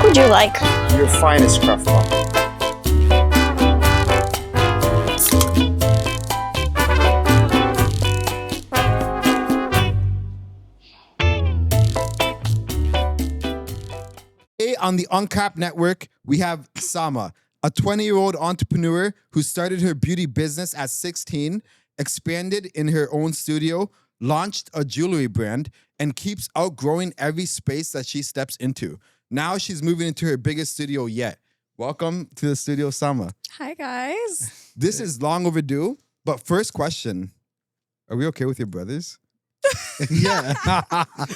would you like? Your finest craft coffee. Today on the Uncapped Network, we have Sama, a 20-year-old entrepreneur who started her beauty business at 16, expanded in her own studio, launched a jewelry brand, and keeps outgrowing every space that she steps into. Now she's moving into her biggest studio yet. Welcome to the studio, Sama. Hi, guys. This is long overdue, but first question, are we okay with your brothers? Yeah.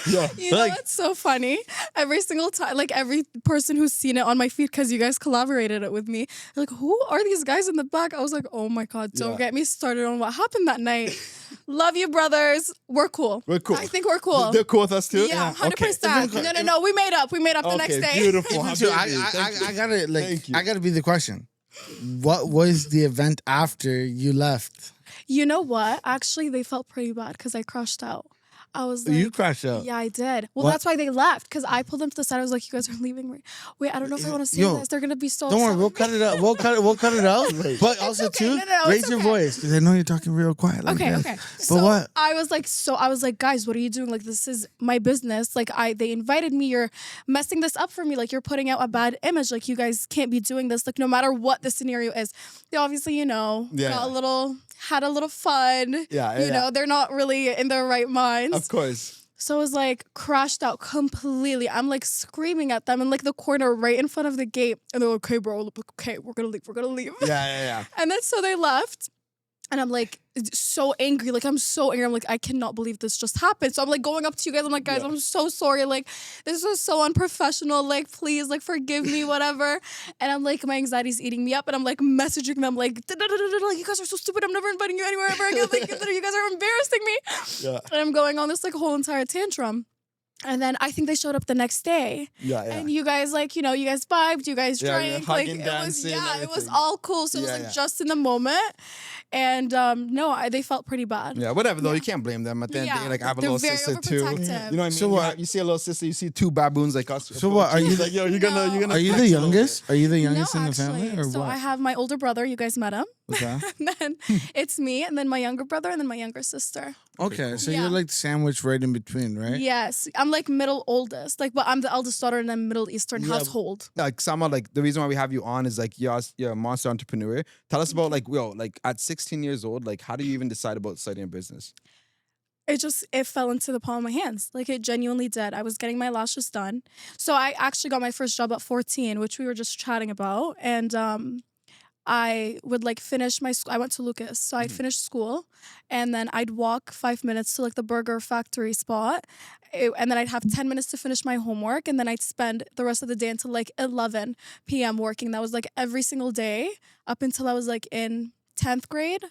Yeah. You know what's so funny? Every single time, like every person who's seen it on my feed, because you guys collaborated it with me, they're like, who are these guys in the back? I was like, oh my God, don't get me started on what happened that night. Love you, brothers. We're cool. We're cool. I think we're cool. They're cool with us too? Yeah, 100%. Okay. No. We made up. We made up the next day. Beautiful. I gotta be the question. What was the event after you left? You know what? Actually, they felt pretty bad because I crashed out. I was like, You crashed out. Yeah, I did. Well, What? that's why they left, because I pulled them to the side. I was like, you guys are leaving me. Wait, I don't know if I want to say Yo, this. They're going to be so Don't worry, upset we'll with cut me. it out. We'll cut it out. But also okay. too, No, raise it's your okay. voice because I know you're talking real quiet. Like Okay. this. So what? I was like, guys, what are you doing? Like, this is my business. Like, they invited me. You're messing this up for me. Like, you're putting out a bad image. Like, you guys can't be doing this. Like, no matter what the scenario is. They obviously, had a little fun. Yeah. They're not really in their right minds. Of course. So I was like crashed out completely. I'm like screaming at them in like the corner right in front of the gate. And they're like, okay, bro, okay, we're gonna leave. Yeah. And then so they left. And I'm like so angry. Like, I'm so angry. I'm like, I cannot believe this just happened. So I'm like going up to you guys. I'm like, guys, I'm so sorry. Like, this was so unprofessional. Like, please, like, forgive me, whatever. And I'm like, my anxiety's eating me up. And I'm like messaging them like, you guys are so stupid. I'm never inviting you anywhere ever again. Like, you guys are embarrassing me. Yeah. And I'm going on this like whole entire tantrum. And then I think they showed up the next day. Yeah. And you guys you guys vibed, you guys drank. Like, hugging, it was, dancing, it was everything. all cool. So it was like just in the moment. And they felt pretty bad. Yeah, whatever though. You can't blame them. At the end of the day, like I have a They're little very sister too. You know overprotective. what I mean? So what? You see a little sister, you see two baboons like us. So what? Are you like, yo, you're gonna Are you the flex a little youngest? Are you the No, youngest in the actually. family, or so what? I have my older brother. You guys met him. Okay. And then it's me, and then my younger brother, and then my younger sister. Okay, so Yeah. you're like sandwiched right in between, right? Yes, I'm like middle oldest. Like, but I'm the eldest daughter in a Middle Eastern household. Like Sama, like the reason why we have you on is like you're a monster entrepreneur. Tell us about like at 16 years old, like how do you even decide about starting a business? It fell into the palm of my hands. Like, it genuinely did. I was getting my lashes done. So I actually got my first job at 14, which we were just chatting about. And I would like finish my school. I went to Lucas. So I'd finish school and then I'd walk 5 minutes to like the burger factory spot. And then I'd have 10 minutes to finish my homework. And then I'd spend the rest of the day until like 11 p.m. working. That was like every single day up until I was like in 10th grade.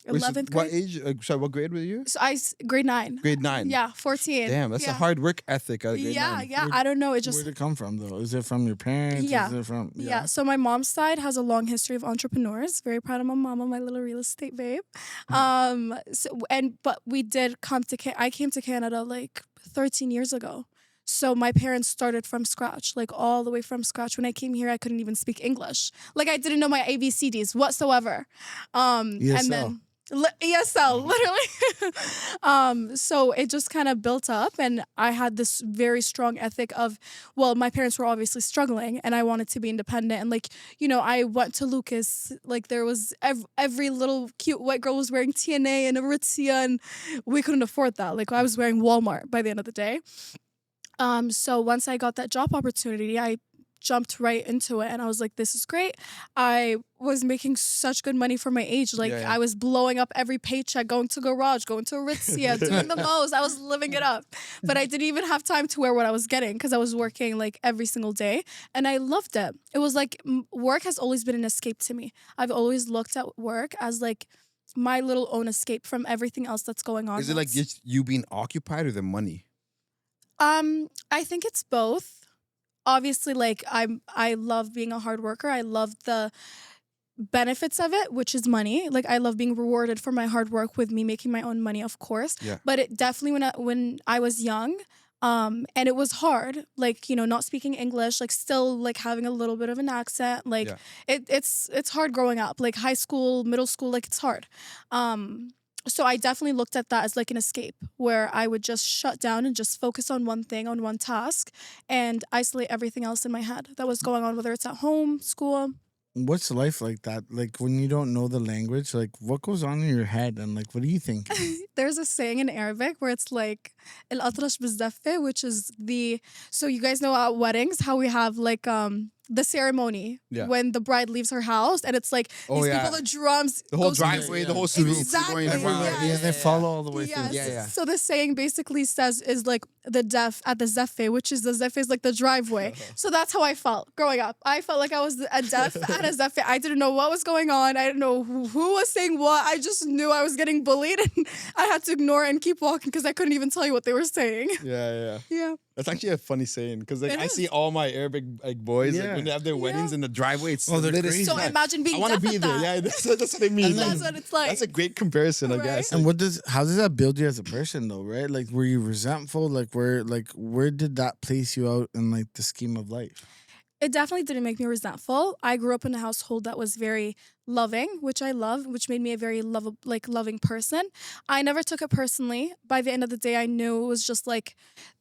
11th grade. What age? Sorry, what grade were you? So grade 9. Grade 9. Yeah, 14. Damn, that's a hard work ethic. Grade 9. Yeah. I don't know. It just Where'd it come from, though? Is it from your parents? Yeah. Is it from, Yeah. So my mom's side has a long history of entrepreneurs. Very proud of my mama, my little real estate babe. But we did come to I came to Canada like 13 years ago. So my parents started from scratch, like all the way from scratch. When I came here, I couldn't even speak English. Like, I didn't know my ABCDs whatsoever. And then ESL, literally. So it just kind of built up, and I had this very strong ethic of, well, my parents were obviously struggling, and I wanted to be independent. And like, I went to Lucas, like there was every little cute white girl was wearing TNA and Aritzia, and we couldn't afford that. Like, I was wearing Walmart by the end of the day. So once I got that job opportunity, I jumped right into it, and I was like, this is great. I was making such good money for my age. Like, I was blowing up every paycheck, going to Garage, going to Aritzia, doing the most. I was living it up. But I didn't even have time to wear what I was getting because I was working like every single day, and I loved it. It was like work has always been an escape to me. I've always looked at work as like my little own escape from everything else that's going on. Is it like just you being occupied or the money? I think it's both. Obviously, like I love being a hard worker. I love the benefits of it, which is money. Like, I love being rewarded for my hard work with me making my own money, of course. Yeah. But it definitely, when I was young, And it was hard, like, not speaking English, like still like having a little bit of an accent. Like it's hard growing up, like high school, middle school, like it's hard. So I definitely looked at that as like an escape where I would just shut down and just focus on one thing, on one task, and isolate everything else in my head that was going on, whether it's at home, school. What's life like that? Like when you don't know the language, like what goes on in your head and like what do you think? There's a saying in Arabic where it's like el atrash bizdaffe, which is so you guys know at weddings how we have like the ceremony when the bride leaves her house and it's like these people, the drums, the whole driveway, the whole street exactly, going around. Yeah, they follow all the way through. Yeah. So the saying basically is like the def at the zeffe, which is the zeffe is like the driveway. So that's how I felt growing up. I felt like I was a def at a zeffe. I didn't know what was going on. I didn't know who was saying what. I just knew I was getting bullied and I had to ignore it and keep walking because I couldn't even tell you what they were saying. Yeah. That's actually a funny saying because like I see all my Arabic like boys like when they have their weddings in the driveway. It's they're lit as crazy. So fuck. imagine being I want to deaf be at there. that. Yeah, that's what I mean. That's what it's like. That's a great comparison, I guess. And how does that build you as a person though, right? Like were you resentful? Like where did that place you out in like the scheme of life? It definitely didn't make me resentful. I grew up in a household that was very loving, which I love, which made me a very loving person. I never took it personally. By the end of the day, I knew it was just like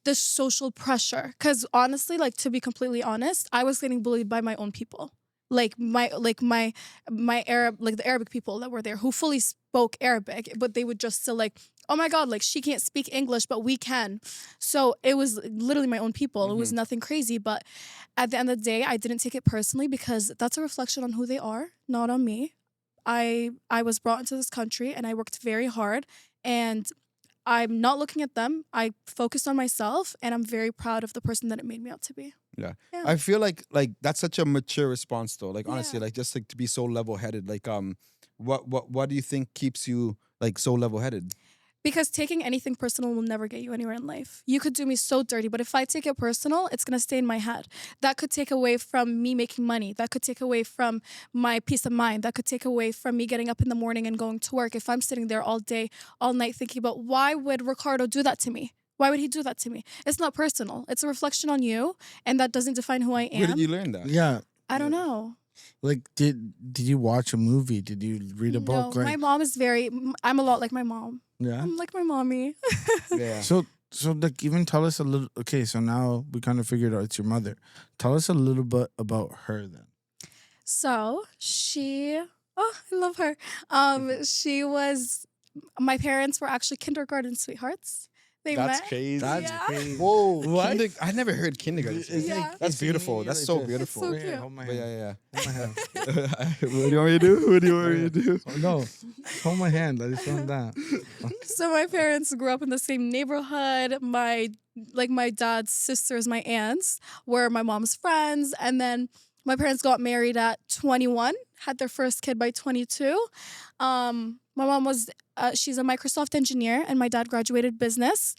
this social pressure. Because honestly, like to be completely honest, I was getting bullied by my own people. My Arab, like the Arabic people that were there who fully spoke Arabic, but they would just still like, oh my God, like she can't speak English, but we can. So it was literally my own people. It was nothing crazy. But at the end of the day, I didn't take it personally because that's a reflection on who they are, not on me. I was brought into this country and I worked very hard and I'm not looking at them. I focused on myself and I'm very proud of the person that it made me out to be. Yeah. I feel like that's such a mature response though. Like honestly, like just like to be so level headed. Like what do you think keeps you like so level headed? Because taking anything personal will never get you anywhere in life. You could do me so dirty, but if I take it personal, it's going to stay in my head. That could take away from me making money. That could take away from my peace of mind. That could take away from me getting up in the morning and going to work. If I'm sitting there all day, all night thinking about why would Ricardo do that to me? Why would he do that to me? It's not personal. It's a reflection on you, and that doesn't define who I am. Where did you learn that? Yeah. I don't know. Like, did you watch a movie? Did you read a book? No, Like, my mom is I'm a lot like my mom. yeah. I'm like my mommy. Yeah. So like even tell us a little. Okay, so now we kind of figured out it's your mother. Tell us a little bit about her then. So I love her. My parents were actually kindergarten sweethearts. They That's met. crazy. That's crazy. Whoa. What? I never heard kindergarten. Yeah. That's beautiful. That's so beautiful. so Here, cute. hold my But hand. yeah. Hold my hand. What do you want me to do? What do you want me to do? Oh, no, hold my hand. I just want that. So my parents grew up in the same neighborhood. My dad's sisters, my aunts, were my mom's friends. And then my parents got married at 21, had their first kid by 22. My mom she's a Microsoft engineer and my dad graduated business.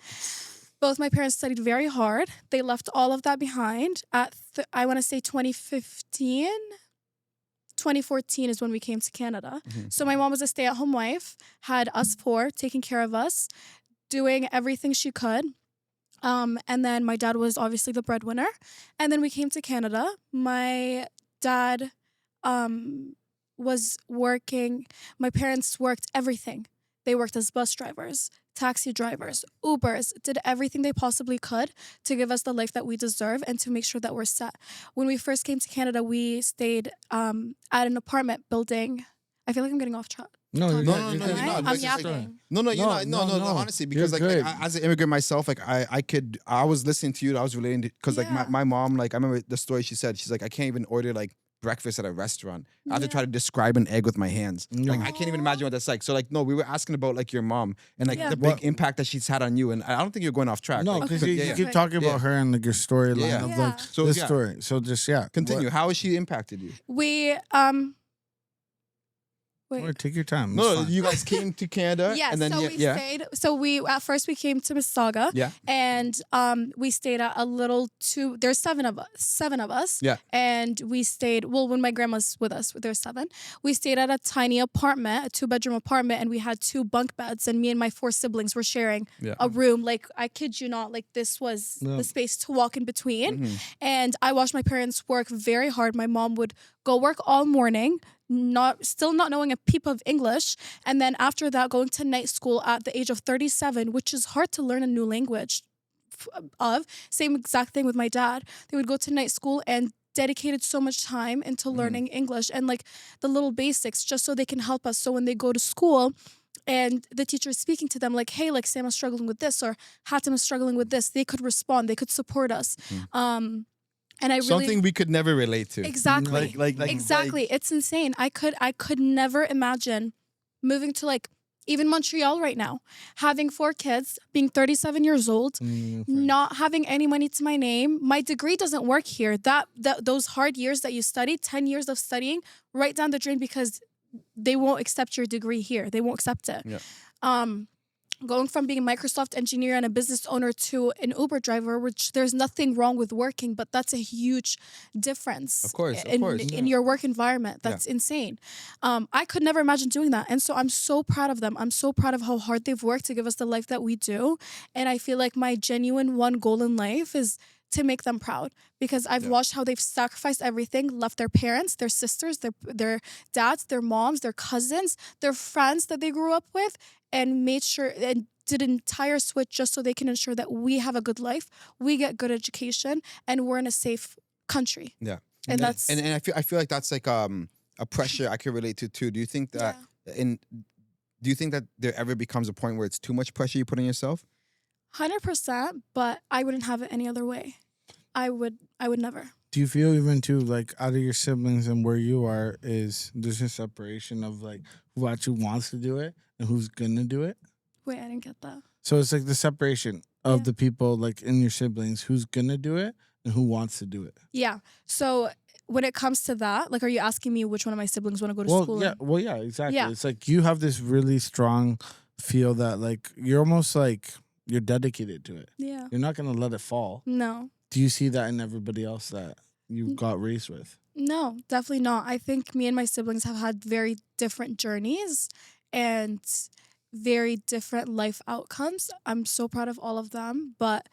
Both my parents studied very hard. They left all of that behind at, I want to say 2015. 2014 is when we came to Canada. So my mom was a stay-at-home wife, had us four, taking care of us, doing everything she could. And then my dad was obviously the breadwinner. And then we came to Canada. My dad was working. My parents worked everything. They worked as bus drivers, taxi drivers, Ubers, did everything they possibly could to give us the life that we deserve and to make sure that we're set. When we first came to Canada, we stayed at an apartment building. I feel like I'm getting off track. No, you're No, not. no, You're no, good. you're not. I'm It's just yapping. No, you're No, not. No, no, no. honestly, because You're like good. as an immigrant myself, like I was listening to you, I was relating to, because like Yeah. my mom, like I remember the story she said, she's like, I can't even order like breakfast at a restaurant. I have to try to describe an egg with my hands. Like I can't even imagine what that's like. So like, no, we were asking about like your mom and like Yeah. the big impact that she's had on you. And I don't think you're going off track. No, Like, because but you yeah, keep yeah. talking about her and like your storyline Yeah. of Yeah. like So, this yeah. story. So just Continue. What- How has she impacted you? We Wait. Or take your time. It's No, fine. you guys came to Canada. Yeah, and then so we stayed. So we at first we came to Mississauga. Yeah. And we stayed at a little there's seven of us. Yeah. And we stayed, well, when my grandma's with us, there's 7. We stayed at a tiny apartment, a 2-bedroom apartment, and we had 2 bunk beds, and me and my 4 siblings were sharing a room. Like, I kid you not, like this was the space to walk in between. And I watched my parents work very hard. My mom would go work all morning, still not knowing a peep of English, and then after that going to night school at the age of 37, which is hard to learn a new language of. Same exact thing with my dad. They would go to night school and dedicated so much time into learning English and like the little basics just so they can help us. So when they go to school and the teacher is speaking to them like, hey, like Sam is struggling with this or Hatem is struggling with this, they could respond, they could support us. And I really, something we could never relate to. Exactly. Exactly. It's insane. I could never imagine moving to like even Montreal right now, having 4 kids, being 37 years old, not having any money to my name. My degree doesn't work here. Those hard years that you studied, 10 years of studying, right down the drain because they won't accept your degree here. They won't accept it. Yeah. Going from being a Microsoft engineer and a business owner to an Uber driver, which there's nothing wrong with working, but that's a huge difference. Of course, in your work environment. That's insane. I could never imagine doing that. And so I'm so proud of them. I'm so proud of how hard they've worked to give us the life that we do. And I feel like my genuine one goal in life is to make them proud because I've watched how they've sacrificed everything, left their parents, their sisters, their dads, their moms, their cousins, their friends that they grew up with, and made sure and did an entire switch just so they can ensure that we have a good life, we get good education, and we're in a safe country. Yeah. And that's and I feel like that's like a pressure I can relate to too. Do you think that do you think that there ever becomes a point where it's too much pressure you put on yourself? 100%, but I wouldn't have it any other way. I would never. Do you feel even too like out of your siblings and where you are is there's a separation of like who actually wants to do it and who's gonna do it? Wait, I didn't get that. So it's like the separation of the people like in your siblings who's gonna do it and who wants to do it. Yeah. So when it comes to that, like, are you asking me which one of my siblings want to go to school? Yeah. Well, yeah, exactly. Yeah. It's like you have this really strong feel that like you're almost like you're dedicated to it. Yeah. You're not gonna let it fall. No. Do you see that in everybody else that you got raised with? No, definitely not. I think me and my siblings have had very different journeys and very different life outcomes. I'm so proud of all of them, but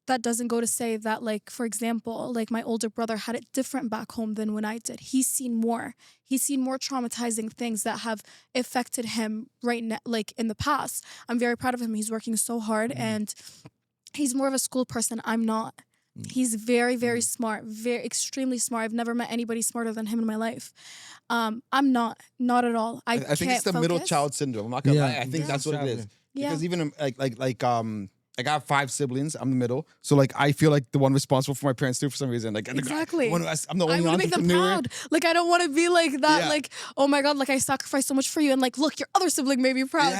that doesn't go to say that, like, for example, like my older brother had it different back home than when I did. He's seen more. He's seen more traumatizing things that have affected him right now, like in the past. I'm very proud of him. He's working so hard and he's more of a school person. I'm not. He's very, very smart, very extremely smart. I've never met anybody smarter than him in my life. I'm not at all. I think it's the middle child syndrome. I'm not gonna lie. I think that's what it is. Yeah. Because even I got 5 siblings. I'm the middle, so like I feel like the one responsible for my parents too for some reason. Like Exactly. I'm the only I want to make them proud. Like I don't want to be like that. Yeah. Like, oh my God, like I sacrificed so much for you, and like, look, your other sibling made me proud.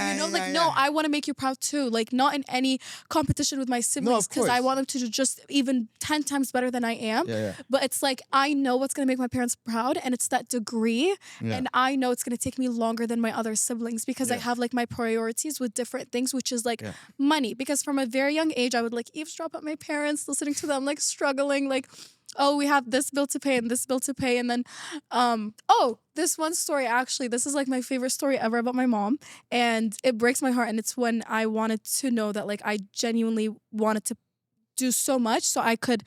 No, I want to make you proud too. Like not in any competition with my siblings because I want them to do just even 10 times better than I am. Yeah. But it's like I know what's gonna make my parents proud, and it's that degree. And I know it's gonna take me longer than my other siblings because I have like my priorities with different things, which is like money. Because from a very young age, I would like eavesdrop at my parents, listening to them like struggling, like, oh, we have this bill to pay and this bill to pay. And then, this one story, actually, this is like my favorite story ever about my mom. And it breaks my heart. And it's when I wanted to know that like I genuinely wanted to do so much so I could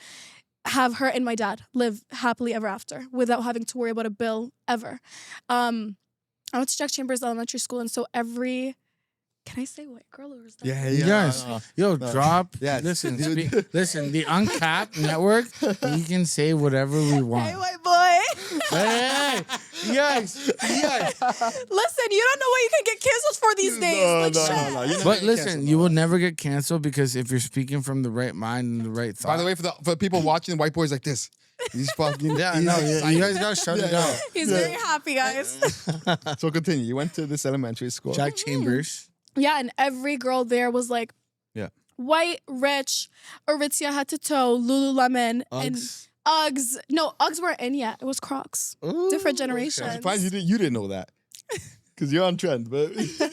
have her and my dad live happily ever after without having to worry about a bill ever. I went to Jack Chambers Elementary School. And so can I say white girl or is that? Yes. Yo, drop. Yes. Listen, listen. The Uncapped Network. We can say whatever we want. Hey, white boy. Hey. Yes. Listen, you don't know what you can get canceled for these days. No. But listen, you will never get canceled because if you're speaking from the right mind and the right thought. By the way, for the people watching, white boys like this. He's fucking. you guys gotta shut it down. He's very happy, guys. So continue. You went to this elementary school. Jack Chambers. Yeah, and every girl there was like white, rich, Aritzia head to toe, Lululemon, and Uggs. No, Uggs weren't in yet. It was Crocs. Ooh, Different generations. I'm surprised you didn't know that. because you're on trend, but we can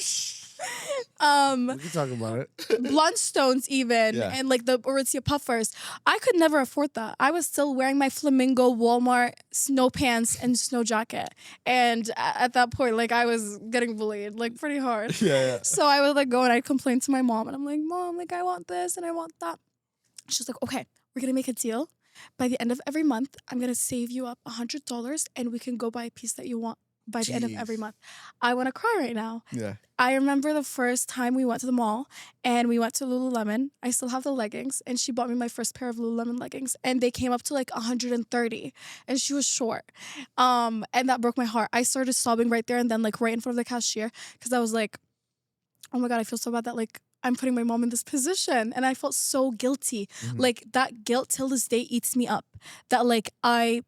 talk about it. Blundstones even, Yeah. and like the Aritzia puffers. I could never afford that. I was still wearing my Flamingo Walmart snow pants and snow jacket. And at that point, like I was getting bullied like pretty hard. Yeah. So I would like go and I'd complain to my mom and I'm like, Mom, like I want this and I want that. She's like, okay, we're gonna make a deal. By the end of every month, I'm gonna save you up $100 and we can go buy a piece that you want by the end of every month. I wanna cry right now. Yeah. I remember the first time we went to the mall and we went to Lululemon. I still have the leggings and she bought me my first pair of Lululemon leggings and they came up to like 130 and she was short. And that broke my heart. I started sobbing right there and then like right in front of the cashier because I was like, oh my God, I feel so bad that like I'm putting my mom in this position. And I felt so guilty. Like that guilt till this day eats me up. That like my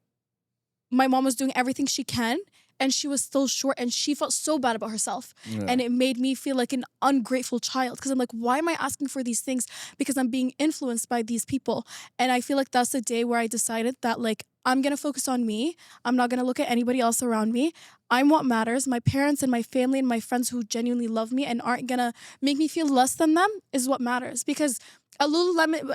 mom was doing everything she can and she was still short and she felt so bad about herself. Yeah. And it made me feel like an ungrateful child because I'm like, why am I asking for these things? Because I'm being influenced by these people. And I feel like that's the day where I decided that like, I'm going to focus on me. I'm not going to look at anybody else around me. I'm what matters. My parents and my family and my friends who genuinely love me and aren't going to make me feel less than them is what matters. Because a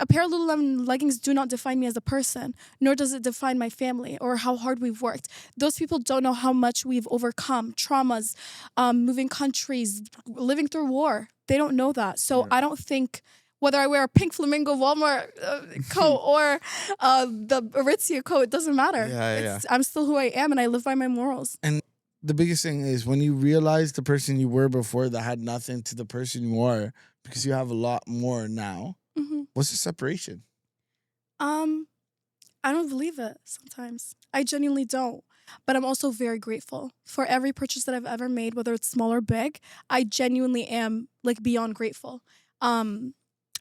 pair of Lululemon leggings do not define me as a person, nor does it define my family or how hard we've worked. Those people don't know how much we've overcome, traumas, moving countries, living through war. They don't know that. So I don't think whether I wear a pink Flamingo Walmart coat or the Aritzia coat, it doesn't matter. I'm still who I am and I live by my morals. And the biggest thing is when you realize the person you were before that had nothing to the person you are because you have a lot more now. What's the separation? I don't believe it sometimes. I genuinely don't. But I'm also very grateful for every purchase that I've ever made, whether it's small or big. I genuinely am like beyond grateful. I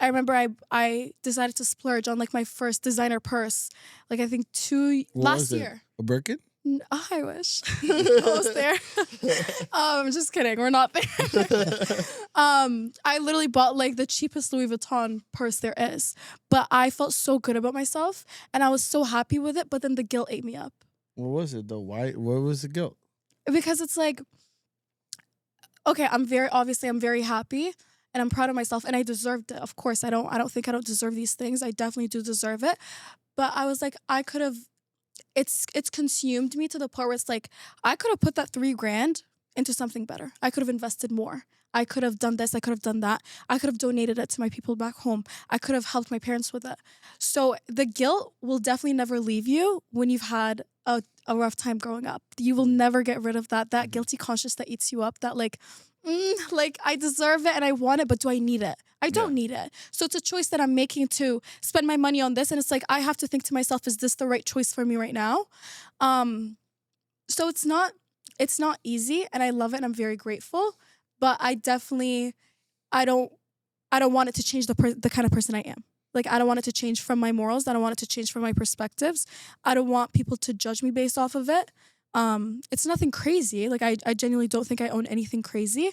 remember I decided to splurge on like my first designer purse, like I think last year. A Birkin? Oh, I wish. Almost there. Just kidding. We're not there. I literally bought like the cheapest Louis Vuitton purse there is. But I felt so good about myself and I was so happy with it. But then the guilt ate me up. What was it though? Why? What was the guilt? Because it's like, okay, I'm very happy and I'm proud of myself and I deserved it. Of course, I don't think I don't deserve these things. I definitely do deserve it. But I was like, I could have. It's consumed me to the point where it's like I could have put that $3,000 into something better. I could have invested more. I could have done this. I could have done that. I could have donated it to my people back home. I could have helped my parents with it. So the guilt will definitely never leave you when you've had a rough time growing up. You will never get rid of that guilty conscience that eats you up. That like I deserve it and I want it, but do I need it? I don't need it. So it's a choice that I'm making to spend my money on this. And it's like, I have to think to myself, is this the right choice for me right now? So it's not easy and I love it and I'm very grateful, but I don't want it to change the kind of person I am. Like, I don't want it to change from my morals. I don't want it to change from my perspectives. I don't want people to judge me based off of it. It's nothing crazy. Like, I genuinely don't think I own anything crazy,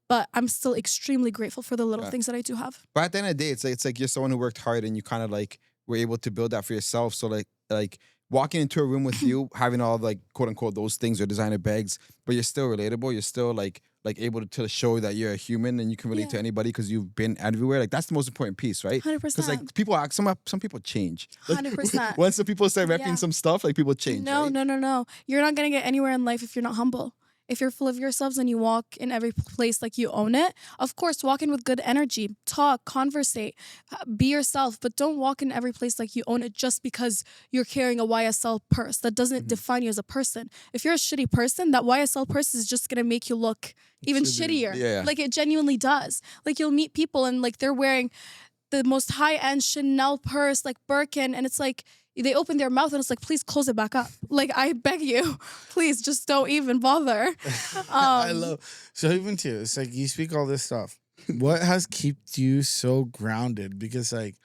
but I'm still extremely grateful for the little things that I do have. But at the end of the day, it's like you're someone who worked hard and you kind of like were able to build that for yourself. So like walking into a room with you, having all like quote unquote those things or designer bags, but you're still relatable. You're still like able to show that you're a human and you can relate to anybody because you've been everywhere. Like that's the most important piece, right? 100%. Because like people act, some people change. 100%. Once the people start repping some stuff, like people change. No, right? no. You're not gonna get anywhere in life if you're not humble. If you're full of yourselves and you walk in every place like you own it, of course, walk in with good energy, talk, conversate, be yourself, but don't walk in every place like you own it just because you're carrying a YSL purse. That doesn't define you as a person. If you're a shitty person, that YSL purse is just gonna make you look even shittier. Yeah. Like it genuinely does. Like you'll meet people and like they're wearing the most high-end Chanel purse, like Birkin, and it's like, they open their mouth and it's like, please close it back up. Like, I beg you, please just don't even bother. I love, so even too, it's like you speak all this stuff. What has kept you so grounded? Because like,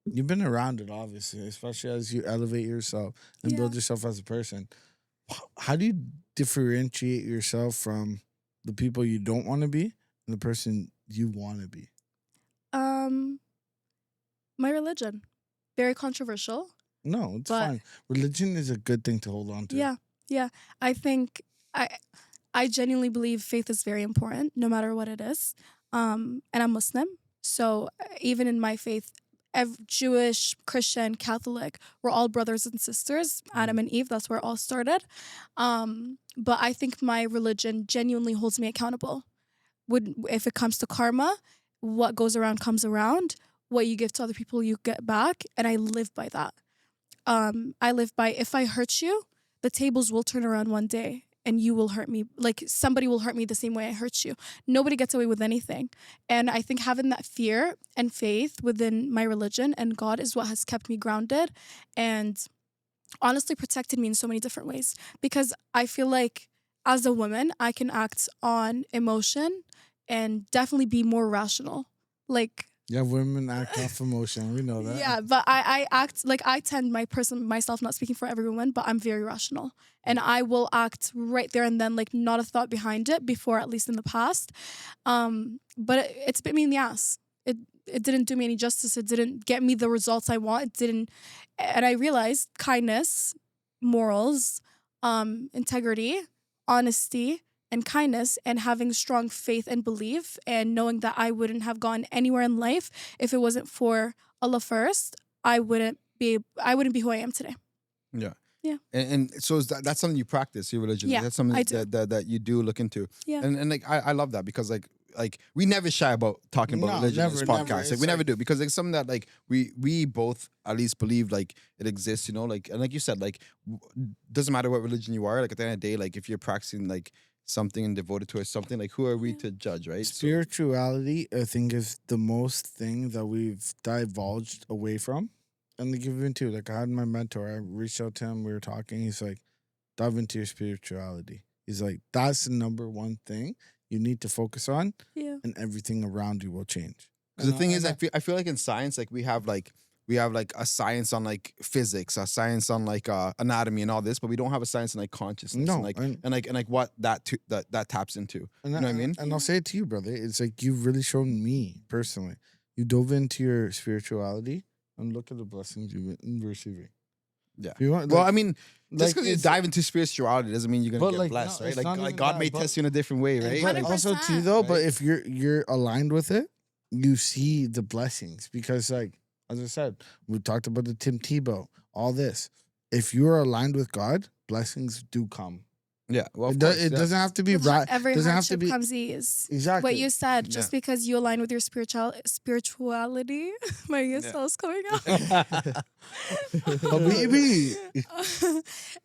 you've been around it, obviously, especially as you elevate yourself and build yourself as a person. How do you differentiate yourself from the people you don't want to be and the person you want to be? My religion. Very controversial. No, it's But- fine. Religion is a good thing to hold on to. Yeah. I think I genuinely believe faith is very important, no matter what it is. And I'm Muslim, so even in my faith, Jewish, Christian, Catholic, we're all brothers and sisters. Adam and Eve, that's where it all started. But I think my religion genuinely holds me accountable. If it comes to karma, what goes around comes around. What you give to other people, you get back, and I live by that. I live by, if I hurt you, the tables will turn around one day and you will hurt me. Like somebody will hurt me the same way I hurt you. Nobody gets away with anything. And I think having that fear and faith within my religion and God is what has kept me grounded and honestly protected me in so many different ways. Because I feel like as a woman, I can act on emotion and definitely be more rational. Like, Yeah, women act off emotion. We know that. yeah, but I act like I tend myself, not speaking for every woman, but I'm very rational. And I will act right there and then, like not a thought behind it before, at least in the past. But it's bit me in the ass. It didn't do me any justice. It didn't get me the results I want. It didn't. And I realized kindness, morals, integrity, honesty, and kindness, and having strong faith and belief, and knowing that I wouldn't have gone anywhere in life if it wasn't for Allah first. I wouldn't be who I am today. Yeah. Yeah. And so that's something you practice, your religion. Yeah, That's something I do. that you do look into. Yeah. And like I love that because like we never shy about talking about No, religion in this never, podcast. never. Like It's we never like- do because it's something that like we both at least believe like it exists, you know, like and like you said, like doesn't matter what religion you are, like at the end of the day, like if you're practicing like something and devoted to something, like who are we to judge, right? So- Spirituality, I think, is the most thing that we've divulged away from. And like even too, like I had my mentor, I reached out to him, we were talking, he's like, dive into your spirituality. He's like, that's the number one thing you need to focus on, Yeah. and everything around you will change. Because the And thing I- is, and I feel like in science, like we have like a science on like physics, a science on like anatomy and all this, but we don't have a science on like consciousness No, and like what that taps into. And You know what I mean? And I'll say it to you, brother. It's like you've really shown me personally. You dove into your spirituality and look at the blessings you've been receiving. Yeah. You want, Well, like- I mean, just like, because you it's- dive into spirituality doesn't mean you're gonna But, get like, blessed, no, right? it's Like, not like even God that, may but- test you in a different way, right? But 100%. also too though, but Right? if you're aligned with it, you see the blessings because like as I said, we talked about the Tim Tebow, all this. If you're aligned with God, blessings do come. Yeah. Well, It, of do- course, it yeah. doesn't have to be With right. every doesn't have to hardship be comes ease. exactly. What you said, just because you align with your spirituality, my ESL coming out. Baby.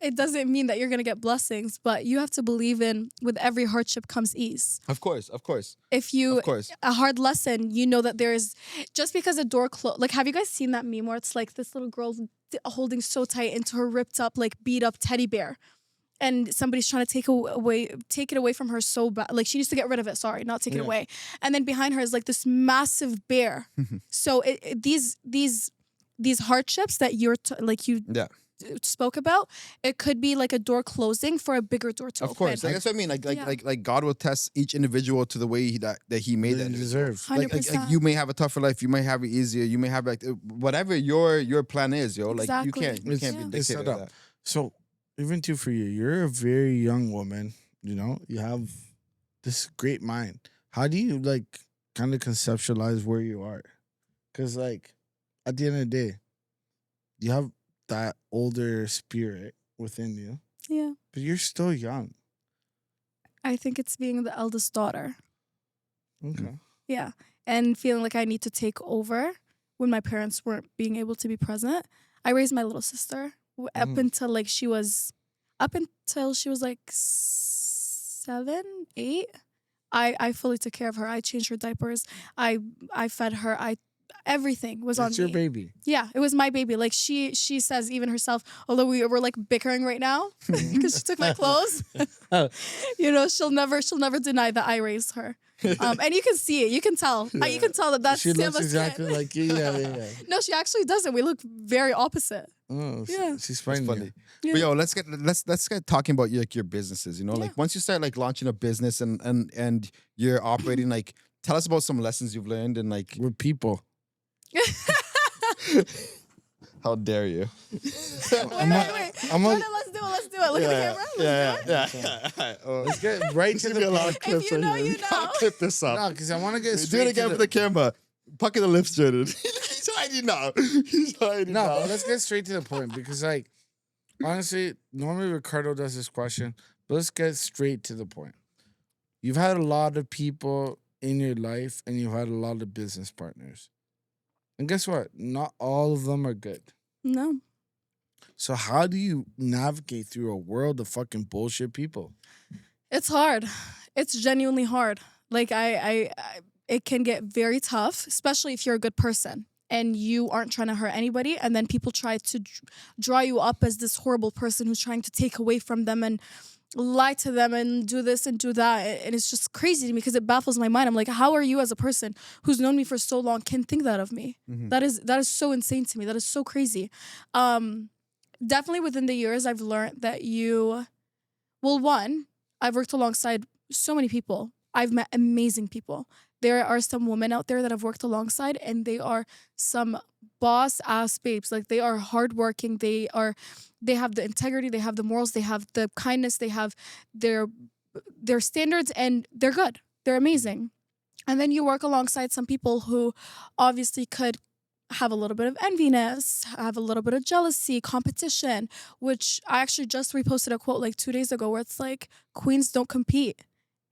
It doesn't mean that you're gonna get blessings, but you have to believe in with every hardship comes ease. Of course. If you Of course. a hard lesson, you know that there's just because a door closed. Like, have you guys seen that meme where it's like this little girl holding so tight into her ripped up, like beat up teddy bear, and somebody's trying to take it away from her so bad. Like she needs to get rid of it. Sorry, not take it Yeah. away. And then behind her is like this massive bear. So these hardships that you're you Yeah. spoke about, it could be like a door closing for a bigger door to Of open. course. Like, that's what I mean. Like God will test each individual to the way that he made That that. you deserve. Like 100%. you may have a tougher life, you may have it easier, you may have like whatever your plan is, yo. Like you Exactly. can't It's- be it's dictated set like up. that. So even too for you, you're a very young woman. You know, you have this great mind. How do you like kind of conceptualize where you are? Because like at the end of the day, you have that older spirit within you, Yeah. but you're still young. I think it's being the eldest daughter. Okay. Yeah. And feeling like I need to take over when my parents weren't being able to be present. I raised my little sister up until she was like 7, 8. I fully took care of her. I changed her diapers. I fed her. Everything was on It's your me. baby. Yeah, it was my baby. Like she says even herself, although we're like bickering right now because she took my clothes. She'll never deny that I raised her. And you can see it. You can tell. You can tell that that's She looks Sama's exactly kid. like you. Yeah. No, she actually doesn't. We look very opposite. Oh, Yeah. she's It's finding funny. you. Yeah. But yo, let's get talking about your businesses. You know, Yeah. like once you start like launching a business and you're operating, like tell us about some lessons you've learned and like We're people. How dare you? Wait. Jordan, let's do it. Look at the camera. Let's do it. Yeah. Let's get right to There's gonna be a lot the of point. clips you right know, here. you know. Clip this up. No, because I want to get Do straight it again to for the camera. Pucker the lips, Jordan. He's hiding now. He's hiding No, now. but let's get straight to the point because, like, honestly, normally Ricardo does this question, but let's get straight to the point. You've had a lot of people in your life and you've had a lot of business partners. And guess what? Not all of them are good. No. So how do you navigate through a world of fucking bullshit people? It's hard. It's genuinely hard. Like it can get very tough, especially if you're a good person and you aren't trying to hurt anybody. And then people try to draw you up as this horrible person who's trying to take away from them and lie to them and do this and do that. And it's just crazy to me because it baffles my mind. I'm like, how are you as a person who's known me for so long can think that of me? Mhm. That is so insane to me. That is so crazy. Definitely within the years, I've learned that I've worked alongside so many people. I've met amazing people. There are some women out there that I've worked alongside and they are some boss ass babes. Like they are hardworking. They have the integrity, they have the morals, they have the kindness, they have their standards and they're good. They're amazing. And then you work alongside some people who obviously could have a little bit of enviness, have a little bit of jealousy, competition, which I actually just reposted a quote like 2 days ago where it's like, queens don't compete.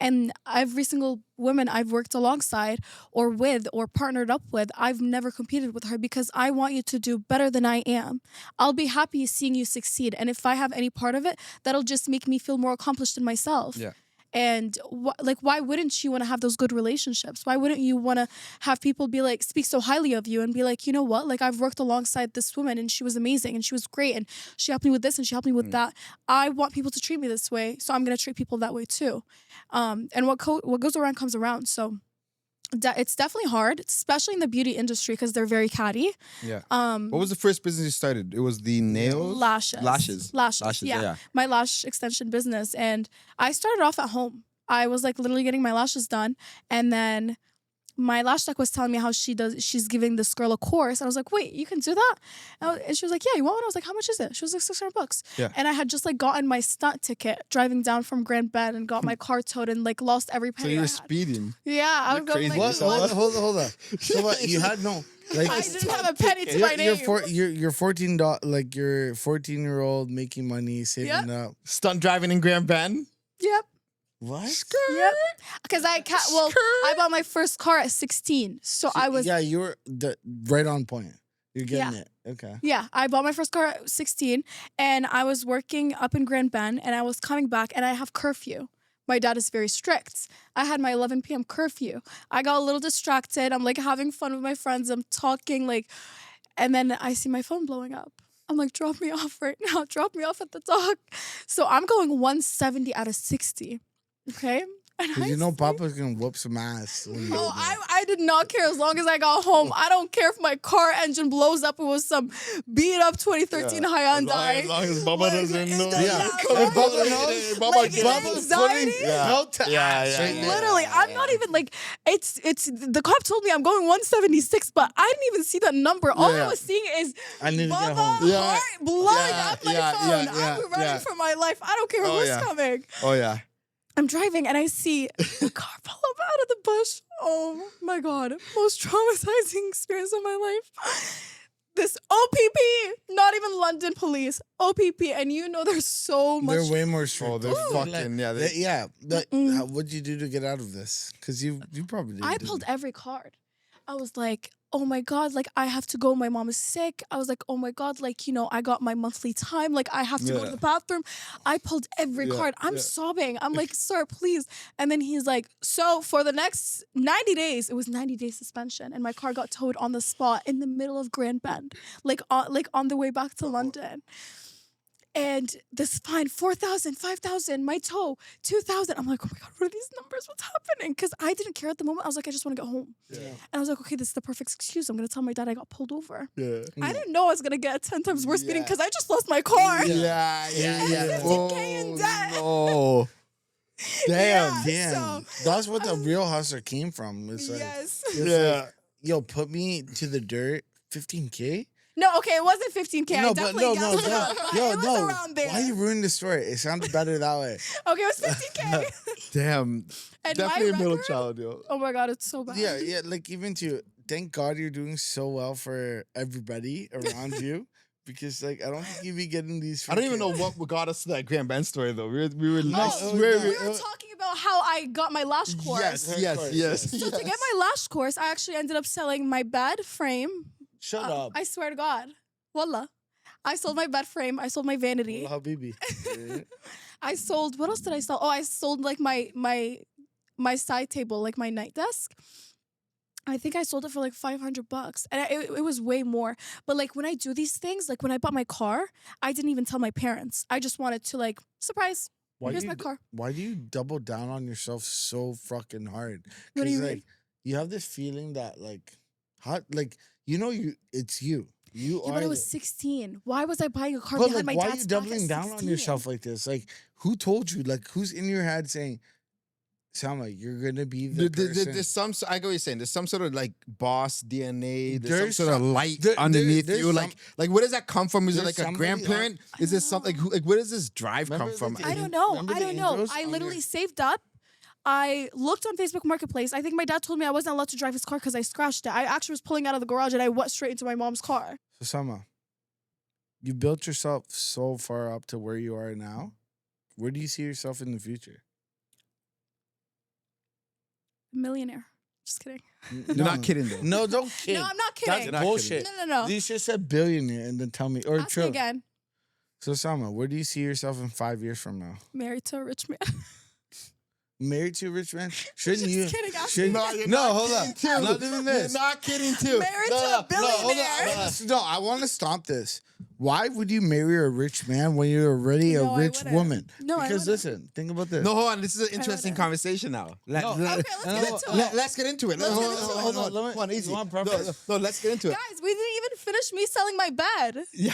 And every single woman I've worked alongside or with or partnered up with, I've never competed with her because I want you to do better than I am. I'll be happy seeing you succeed. And if I have any part of it, that'll just make me feel more accomplished in myself. Yeah. And why wouldn't you want to have those good relationships? Why wouldn't you want to have people be like, speak so highly of you and be like, you know what? Like I've worked alongside this woman and she was amazing and she was great and she helped me with this and she helped me with that. I want people to treat me this way, so I'm gonna treat people that way too. And what goes around comes around. So it's definitely hard, especially in the beauty industry because they're very catty. Yeah. What was the first business you started? It was the nails? Lashes. Yeah. My lash extension business. And I started off at home. I was like literally getting my lashes done. And then my lash tech was telling me how she's giving this girl a course. And I was like, wait, you can do that? And she was like, yeah, you want one? I was like, how much is it? She was like, $600. Yeah. And I had just like gotten my stunt ticket driving down from Grand Bend and got my car towed and like lost every penny. So you I were had. speeding. Yeah. I was going crazy. like, What? Hold on. So what? You had no like. I didn't have a penny to my name. You're 14 like you're 14-year-old making money, saving up. Stunt driving in Grand Bend? Yep. What? Yep. Because I bought my first car at 16. So I was. Yeah, you were right on point. You're getting Yeah. it. Okay. Yeah, I bought my first car at 16 and I was working up in Grand Bend and I was coming back and I have curfew. My dad is very strict. I had my 11 p.m. curfew. I got a little distracted. I'm like having fun with my friends. I'm talking and then I see my phone blowing up. I'm like, drop me off right now. Drop me off at the dock. So I'm going 170 out of 60. Okay? Because you know Papa's going to whoop some ass. Oh, I did not care as long as I got home. I don't care if my car engine blows up. It was some beat up 2013 Hyundai. As long as Bubba doesn't know. Yeah. Like, Bubba knows. like Bubba's anxiety. putting belt to ass right now. Literally, I'm not even like it's the cop told me I'm going 176, but I didn't even see that number. All I was seeing is I need to get Bubba home. heart blowing up my phone. I'm running for my life. I don't care who's coming. Oh, yeah. I'm driving and I see a car pull up out of the bush. Oh my God. Most traumatizing experience of my life. This OPP, not even London police, OPP. And you know there's so much. They're way more strict. Oh, they're fucking, yeah. What'd you do to get out of this? Because you probably did. I pulled every card. I was like, oh my God, like I have to go. My mom is sick. I was like, oh my God, like, you know, I got my monthly time. Like I have to go to the bathroom. I pulled every card. I'm sobbing. I'm like, sir, please. And then he's like, so for the next 90 days, it was 90-day suspension. And my car got towed on the spot in the middle of Grand Bend, like on the way back to London. And this fine, 4,000, 5,000, my tow, 2,000. I'm like, oh my God, what are these numbers? What's happening? Because I didn't care at the moment. I was like, I just want to get home. Yeah. And I was like, okay, this is the perfect excuse. I'm going to tell my dad I got pulled over. Yeah. I didn't know I was going to get a 10 times worse beating because I just lost my car. Yeah. 50K in debt. Oh, Damn. So, That's what the real hustler came from. It's like, yes. it's like, yo, put me to the dirt, 15K? No, okay, it wasn't 15K. I No, but definitely no, guessed it up, but yo, it was no. around there. Why you ruin the story? It sounds better that way. Okay, it was 15K. Damn. And Definitely my a middle record? child, yo. Oh my God, it's so bad. Yeah, like even to thank God you're doing so well for everybody around you. Because like I don't think you'd be getting these. I don't even know freaking- what got us to that Grand Ben story though. We were Oh, Oh, we no. were talking about how I got my lash course. yes. So to get my lash course, I actually ended up selling my bed frame. Shut up. I swear to God. Wallah. I sold my bed frame. I sold my vanity. Well, Habibi. I sold, what else did I sell? Oh, I sold like my side table, like my night desk. I think I sold it for like $500, and it was way more. But like when I do these things, like when I bought my car, I didn't even tell my parents. I just wanted to like surprise. Here's my car. Why do you double down on yourself so fucking hard? What do you 'Cause, mean? like you have this feeling that like it's you. You Yeah, are. but I was 16. Why was I buying a car But behind like, my why are dad's you back doubling at down on 16? yourself like this? Like, who told you? Like, who's in your head saying, "Sama, you're gonna be the person"? There's some. I get what you're saying. There's some sort of like boss DNA. There's There's some sort of some- light there- underneath there's you. some- Like where does that come from? Is it there's like a somebody on- grandparent? I Is don't this something? know. Like where does this drive Remember come from? the I don't know. Remember I the don't know. angels I on literally your- saved up. I looked on Facebook Marketplace. I think my dad told me I wasn't allowed to drive his car because I scratched it. I actually was pulling out of the garage and I went straight into my mom's car. So, Sama, you built yourself so far up to where you are now. Where do you see yourself in the future? Millionaire. Just kidding. You're not kidding though. No, don't kid. No, I'm not That's kidding. not bullshit. No, no, no. You should say billionaire and then tell me. Or Ask me true. again. So, Sama, where do you see yourself in 5 years from now? Married to a rich man. Married to a rich man? Shouldn't Just you? kidding. Ask Shouldn't, me No, again. you're no, not hold kidding up. too. I'm not doing this. You're not kidding too. Married to a Hold billionaire. on. No, I want to stop this. Why would you marry a rich man when you're already No, a I rich wouldn't. woman? No, I Because wouldn't. listen, think about this. No, hold on. This is an interesting wouldn't. conversation now. Let, No. let, Okay, let's get into it. let's get into it. Let's Hold get on, into it. hold on, Let me- hold on, easy. you want No, preface? no, let's get into it. Guys, we didn't even finish me selling my bed. Yeah.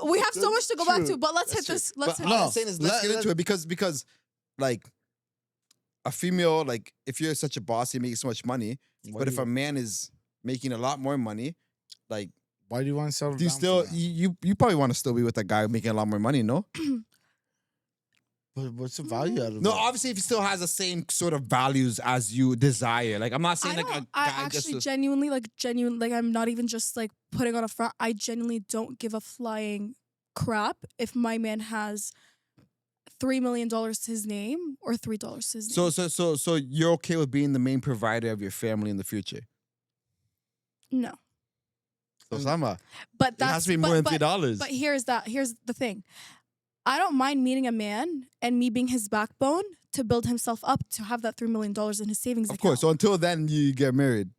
We have so much to go back True. to, but let's That's hit true. this. Let's But hit all no. I'm saying is let's get into it because like a female, like if you're such a boss, you make so much money. But if a man is making a lot more money, like Why do you want to settle do you down still for that? you probably want to still be with that guy making a lot more money, no? But what's the value out of No, that? obviously if he still has the same sort of values as you desire. Like I'm not saying like a I guy just actually genuinely, like I'm not even just like putting on a front. I genuinely don't give a flying crap if my man has $3 million to his name or $3 to his name. so you're okay with being the main provider of your family in the future? No. So Sama, But it that's has to be more than $3. But here's the thing. I don't mind meeting a man and me being his backbone to build himself up to have that $3 million in his savings Of account. course. So until then, you get married,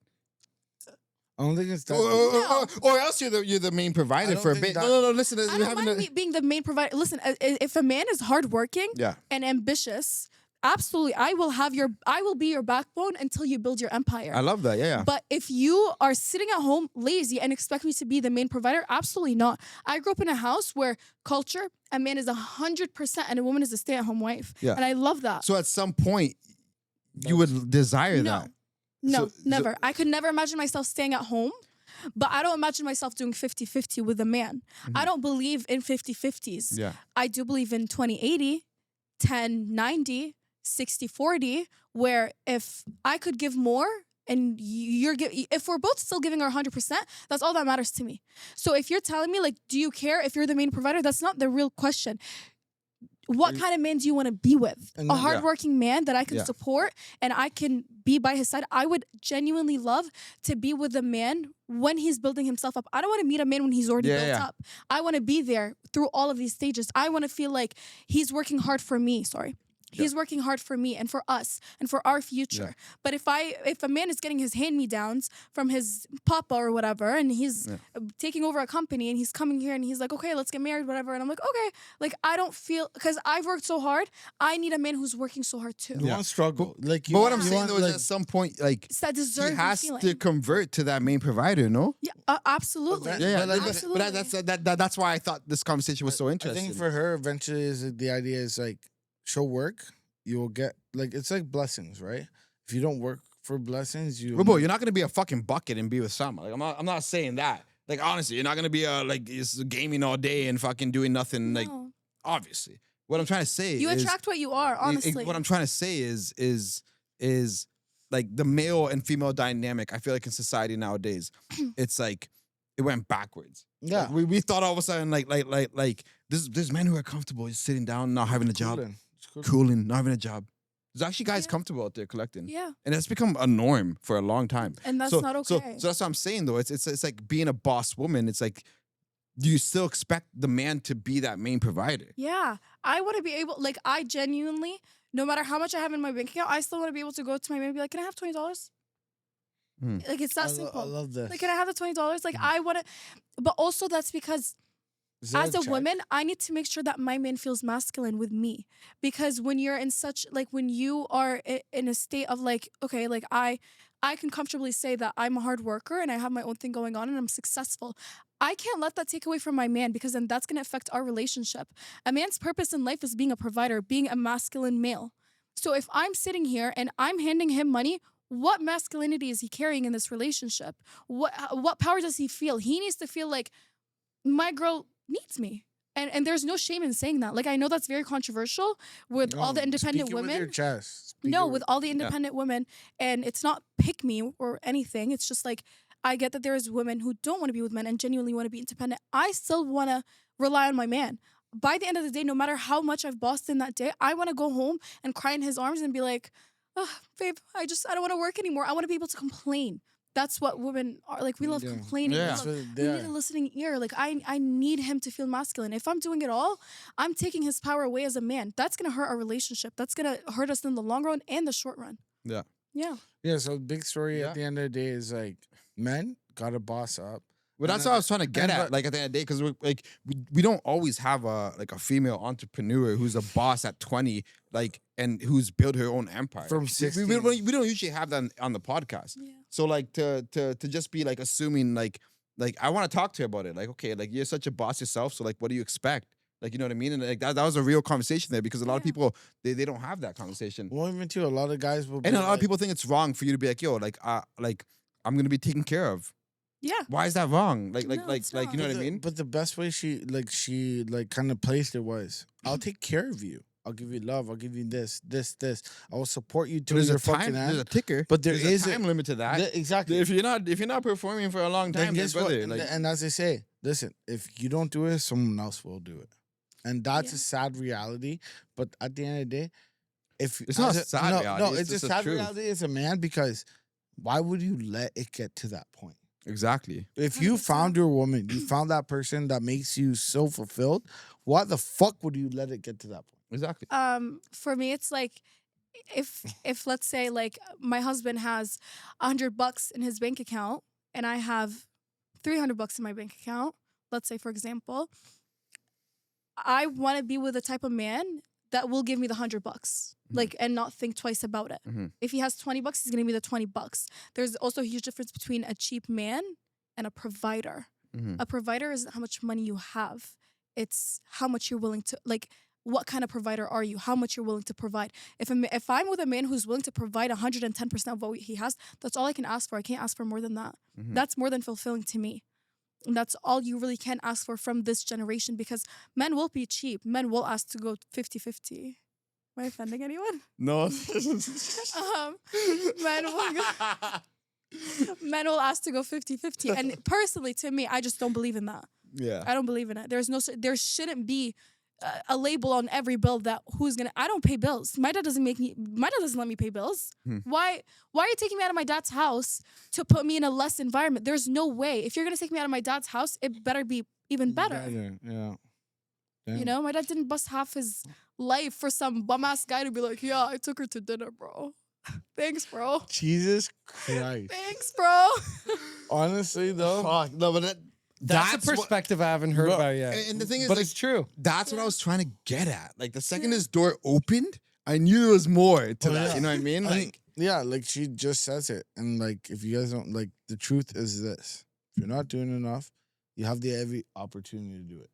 I don't think it's that. or else you're the main provider don't for a think bit. that- No. Listen, I we're don't having mind me being the main provider. Listen, if a man is hardworking yeah. and ambitious, absolutely, I will be your backbone until you build your empire. I love that. Yeah. But if you are sitting at home lazy and expect me to be the main provider, absolutely not. I grew up in a house where culture, a man is 100% and a woman is a stay-at-home wife. Yeah. And I love that. So at some point, you would desire No. that. No, So- never. I could never imagine myself staying at home, but I don't imagine myself doing 50-50 with a man. I don't believe in 50-50s. Yeah. I do believe in 20-80, 10-90, 60-40, where if I could give more and if we're both still giving our 100%, that's all that matters to me. So if you're telling me, like, do you care if you're the main provider? That's not the real question. What kind of man do you want to be with? And A then- hardworking man that I can Yeah. support and I can be by his side. I would genuinely love to be with a man when he's building himself up. I don't want to meet a man when he's already built Yeah. up. I want to be there through all of these stages. I want to feel like he's working hard for me. He's working hard for me and for us and for our future. But if a man is getting his hand-me-downs from his papa or whatever, and he's taking over a company and he's coming here and he's like, okay, let's get married, whatever. And I'm like, okay. Like, I don't feel, because I've worked so hard, I need a man who's working so hard too. You want to struggle. Like, you But what want- I'm you saying want, though is like- at some point, like It's that he deserving has feeling. to convert to that main provider, no? Yeah, absolutely. But Yeah. But like- But that's why I thought this conversation was so I interesting. think for her, eventually, the idea is like, she'll work. You will get like it's like blessings, right? If you don't work for blessings, you. Robo, you're not gonna be a fucking bucket and be with Sama. Like I'm not saying that. Like honestly, you're not gonna be like just gaming all day and fucking doing nothing. Like No. obviously, what I'm trying to say You is attract what you are, honestly. what I'm trying to say is like the male and female dynamic. I feel like in society nowadays, it's like it went backwards. Yeah. Like, we thought all of a sudden like there's men who are comfortable just sitting down, not having a job, cooling, not having a job. There's actually guys comfortable out there collecting. Yeah. And that's become a norm for a long time. And that's so, not So, okay. so that's what I'm saying though. It's like being a boss woman. It's like, do you still expect the man to be that main provider? Yeah. I want to be able, like, I genuinely, no matter how much I have in my bank account, I still want to be able to go to my man and be like, can I have $20? Like, it's that simple. I love this. Like, can I have the $20? Like, I want to, but also that's because as a woman, I need to make sure that my man feels masculine with me. Because when you're in such, like, when you are in a state of like, okay, like I can comfortably say that I'm a hard worker and I have my own thing going on and I'm successful. I can't let that take away from my man because then that's going to affect our relationship. A man's purpose in life is being a provider, being a masculine male. So if I'm sitting here and I'm handing him money, what masculinity is he carrying in this relationship? What power does he feel? He needs to feel like my girl needs me. And there's no shame in saying that. Like, I know that's very controversial with all the independent women. With your chest. No, with all the independent women. And it's not pick me or anything. It's just like, I get that there is women who don't want to be with men and genuinely want to be independent. I still want to rely on my man. By the end of the day, no matter how much I've bossed in that day, I want to go home and cry in his arms and be like, oh, babe, I don't want to work anymore. I want to be able to complain. That's what women are. Like, we love complaining. Yeah. We need a listening ear. Like, I need him to feel masculine. If I'm doing it all, I'm taking his power away as a man. That's going to hurt our relationship. That's going to hurt us in the long run and the short run. Yeah. Yeah. Yeah, so the big story at the end of the day is like, men gotta boss up. Well, that's what I was trying to get at. Like at the end of the day, because we don't always have a female entrepreneur who's a boss at 20, like, and who's built her own empire. From we 16. don't usually have that on the podcast. Yeah. So like to just be like assuming like I want to talk to her about it. Like, okay, like you're such a boss yourself, so like what do you expect? Like, you know what I mean? And like that was a real conversation there because a lot of people they don't have that conversation. Well, even too, a lot of guys will. And a lot of people think it's wrong for you to be like, yo, like I'm gonna be taken care of. Yeah. Why is that wrong? Like, No, it's you know what I mean? But the best way she kind of placed it was, I'll take care of you. I'll give you love. I'll give you this. I will support you till There's your a time, fucking there's a end. ticker, But there there's is a time limit to that. Exactly. If you're not performing for a long Then time, guess then what? brother, like, And as they say, listen, if you don't do it, someone else will do it. And that's a sad reality. But at the end of the day, if It's not a sad reality, no, it's it's a just the sad truth. reality as a man because why would you let it get to that point? exactly. If you 100%. found your woman, you found that person that makes you so fulfilled, why the fuck would you let it get to that point? Exactly. For me, it's like if let's say like my husband has $100 in his bank account and I have $300 in my bank account, let's say for example, I want to be with a type of man that will give me the $100, like, and not think twice about it. Mhm. If he has $20, he's gonna give me the $20. There's also a huge difference between a cheap man and a provider. Mhm. A provider isn't how much money you have; it's how much you're willing to like. What kind of provider are you? How much you're willing to provide? If I'm with a man who's willing to provide 110% of what he has, that's all I can ask for. I can't ask for more than that. Mhm. That's more than fulfilling to me. And that's all you really can ask for from this generation because men will be cheap. Men will ask to go 50-50. Am I offending anyone? No. Men will ask to go 50-50. And personally, to me, I just don't believe in that. yeah. I don't believe in it. There shouldn't be a label on every bill that I don't pay bills. My dad doesn't let me pay bills. Why are you taking me out of my dad's house to put me in a less environment? There's no way. If you're going to take me out of my dad's house, it better be even better. Yeah. You know, my dad didn't bust half his life for some bum ass guy to be like, yeah, I took her to dinner, bro. Thanks, bro. Jesus Christ. Thanks, bro. Honestly, though. Fuck. No, but That's a what- perspective I haven't heard about yet. And the thing is, but like, it's true. that's what I was trying to get at. Like the second this door opened, I knew there was more to Oh, that. yeah. You know what I mean? Like, Yeah, like she just says it. And like, if you guys don't, like, the truth is this. If you're not doing enough, you have every opportunity to do it.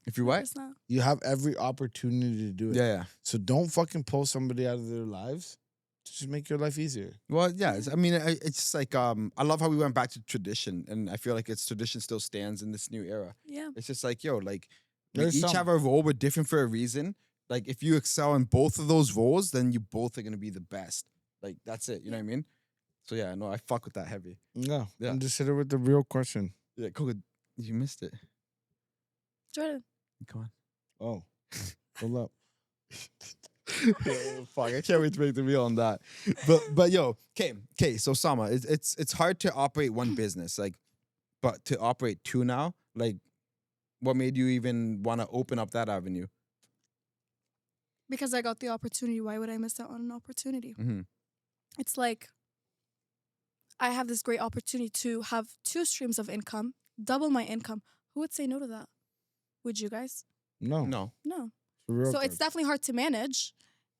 if you're what? You have every opportunity to do it. Yeah, yeah. So don't fucking pull somebody out of their lives just make your life easier. Well, yeah. I mean, it's just like I love how we went back to tradition, and I feel like its tradition still stands in this new era. Yeah. It's just like, yo, like we There's each some- have our role. We're different for a reason. Like if you excel in both of those roles, then you both are gonna be the best. Like that's it. You know what I mean? So yeah, no, I fuck with that heavy. No, Yeah. and just hit it with the real question. Yeah, Coco, you missed it. Jordan. Come on. Oh, hold up. Fuck, I can't wait to make the reel on that. But yo, okay. So Sama, it's hard to operate one business, like, but to operate two now, like, what made you even want to open up that avenue? Because I got the opportunity. Why would I miss out on an opportunity? Mm-hmm. It's like I have this great opportunity to have 2 streams of income, double my income. Who would say no to that? Would you guys? No, No, No. for real. So it's definitely hard to manage,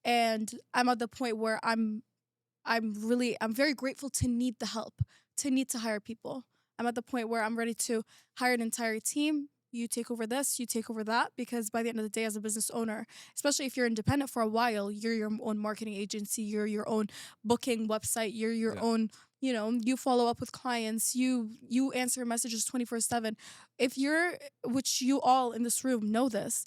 and I'm at the point where I'm very grateful to need the help, to need to hire people. I'm at the point where I'm ready to hire an entire team. You take over this, you take over that, because by the end of the day, as a business owner, especially if you're independent for a while, you're your own marketing agency, you're your own booking website, you're your Yeah. own, you follow up with clients, you answer messages 24/7. If you're, which you all in this room know this,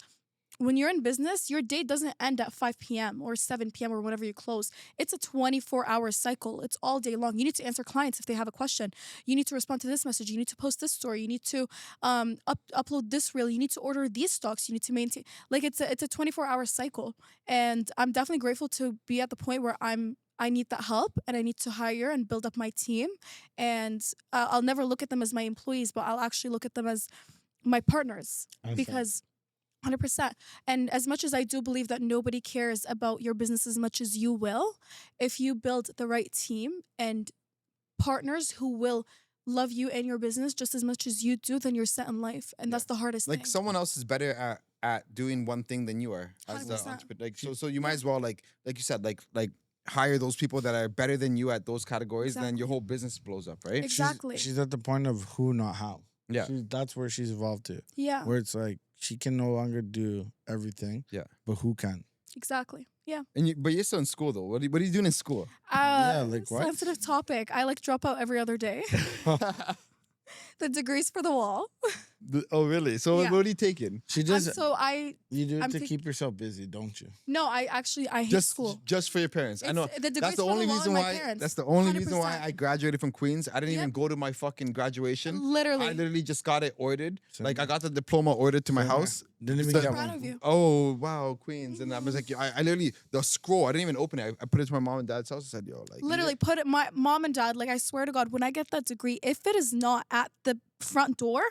when you're in business, your day doesn't end at 5 p.m. or 7 p.m. or whenever you close. It's a 24-hour cycle. It's all day long. You need to answer clients if they have a question. You need to respond to this message. You need to post this story. You need to upload this reel. You need to order these stocks. You need to maintain. Like it's a 24-hour cycle. And I'm definitely grateful to be at the point where I need that help, and I need to hire and build up my team. And I'll never look at them as my employees, but I'll actually look at them as my partners, because 100%. And as much as I do believe that nobody cares about your business as much as you will, if you build the right team and partners who will love you and your business just as much as you do, then you're set in life. And that's the hardest like thing. someone else is better at doing one thing than you are as the 100%. entrepreneur. Like so you might as well like you said like hire those people that are better than you at those categories, then your Exactly. whole business blows up, right? Exactly. She's at the point of who, not how. Yeah. That's where she's evolved to. Yeah, Where it's like she can no longer do everything. Yeah. But who can? exactly. Yeah. And but you're still in school though. What are you doing in school? Like what? Sensitive topic. I like drop out every other day. The degree's for the wall. Oh really? So Yeah. what are you taking? She And does. so You do it I'm to think- keep yourself busy, don't you? no, I hate Just school. just for your parents. I know. It's- the degree's That's the for only the wall reason and my why. parents. That's the only reason why 100%. I graduated from Queens. I didn't even Yep. go to my fucking graduation. Literally. I literally just got it ordered. Same Like I here. got the diploma ordered to my Same here. house. Didn't even So- get Proud one. of you. Oh wow, Queens, and I was like, I literally the scroll. I didn't even open it. I put it to my mom and dad's house. I said, yo, like Literally put it, my mom and dad, like I swear to God, when I get that degree, if it is not at the front door,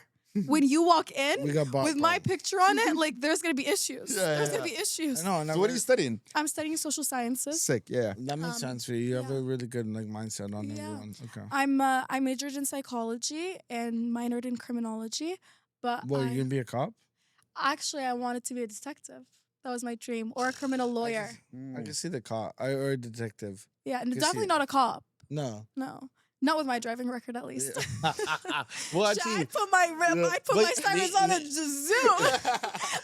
when you walk in We got bought with my from. picture on it, like there's gonna be issues. Yeah, There's yeah, gonna be issues. I know. And So what are you studying? I'm studying social sciences. Sick, yeah. That makes sense for you. You have yeah. a really good like mindset on Yeah. everyone. Okay. I majored in psychology and minored in criminology, but Well, you gonna be a cop? I wanted to be a detective. That was my dream, or a criminal lawyer. I can see the cop. Or a detective. Yeah, and can see definitely it. not a cop. No. No, not with my driving record, at least. Well, I actually, put my I put my but sirens on a zoo.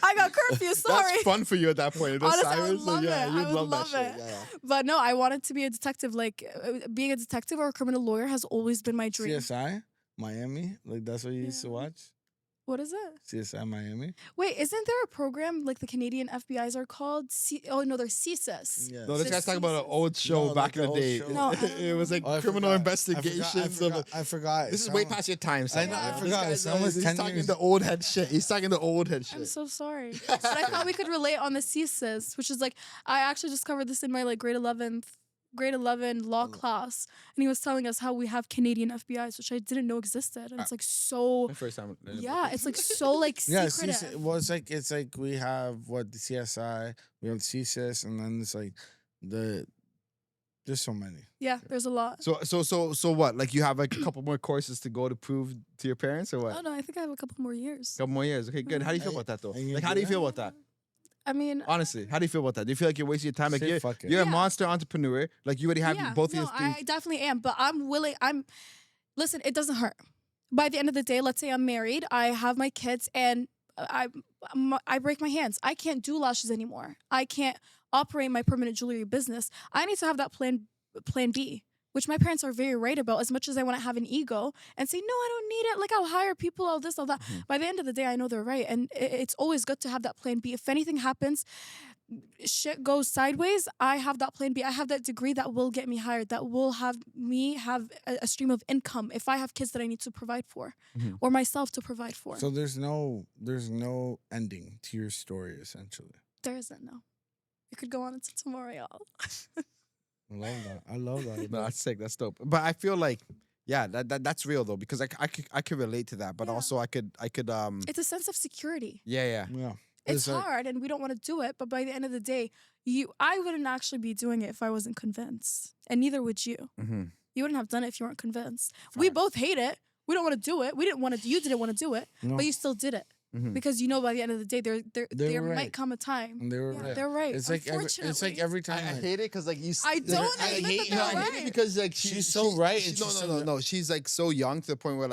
I got curfew. Sorry. That's fun for you at that point. Those Honestly, I would sirens, so love yeah, it. you'd I would love that love shit. it. Yeah, yeah. But no, I wanted to be a detective. Like being a detective or a criminal lawyer has always been my dream. CSI Miami. Like that's what you used to Yeah. watch. What is it? CSI Miami. Wait, isn't there a program like the Canadian FBI's are called? Oh no, they're CSIS. Yeah. No, this The guy's talking about an seasons. old show No, back like in the the old day. show. No, I It was like Oh, I criminal forgot. investigations. I forgot. This is way past your time. I know, I This forgot. guy's, It's almost he's 10 talking years. the old head shit. He's talking the old head I'm shit. so sorry. But I thought we could relate on the CSIS, which is like I actually discovered this in my like grade 11 law class, and he was telling us how we have Canadian FBI's, which I didn't know existed, and it's like so My first time. yeah, it's like so like Yeah, secretive. well, it's like we have what the CSI, we have CSIS, and then it's like there's so many. Yeah, there's a lot. So what? Like you have like a couple more courses to go to prove to your parents, or what? Oh no, I think I have a couple more years. Couple more years. Okay, good. How do you feel about that though? And you Like, do how do you that? feel about that? I mean, Honestly, how do you feel about that? Do you feel like you're wasting your time? Like Say fuck it. you're a Yeah. monster entrepreneur. Like you already have yeah, both no, of your I definitely am, but I'm willing. Listen, it doesn't hurt. By the end of the day, let's say I'm married, I have my kids, and I break my hands. I can't do lashes anymore. I can't operate my permanent jewelry business. I need to have that plan plan B, which my parents are very right about. As much as I want to have an ego and say, no, I don't need it. Like, I'll hire people, all this, all that. By the end of the day, I know they're right. And it's always good to have that plan B. If anything happens, shit goes sideways, I have that plan B. I have that degree that will get me hired, that will have me have a stream of income if I have kids that I need to provide for or myself to provide for. So there's no ending to your story, essentially. There isn't, no. You could go on into tomorrow, y'all. I love that. No, that's sick. That's dope. But I feel like, yeah, that's real though, because I could relate to that. But Yeah. also I could It's a sense of security. yeah. Yeah. It's like- hard and we don't want to do it, but by the end of the day, I wouldn't actually be doing it if I wasn't convinced. And neither would you. Mhm. You wouldn't have done it if you weren't convinced. We both hate it. We don't want to do it. You didn't want to do it, No. but you still did it. Mhm. Because you know by the end of the day there were might right. come a time. And they were Yeah, right. they're right. It's like Unfortunately. every time. I like- hate it because like you. I don't admit that they're I hate right. it because like She's so right and no, she's no, so- no. She's like so young to the point where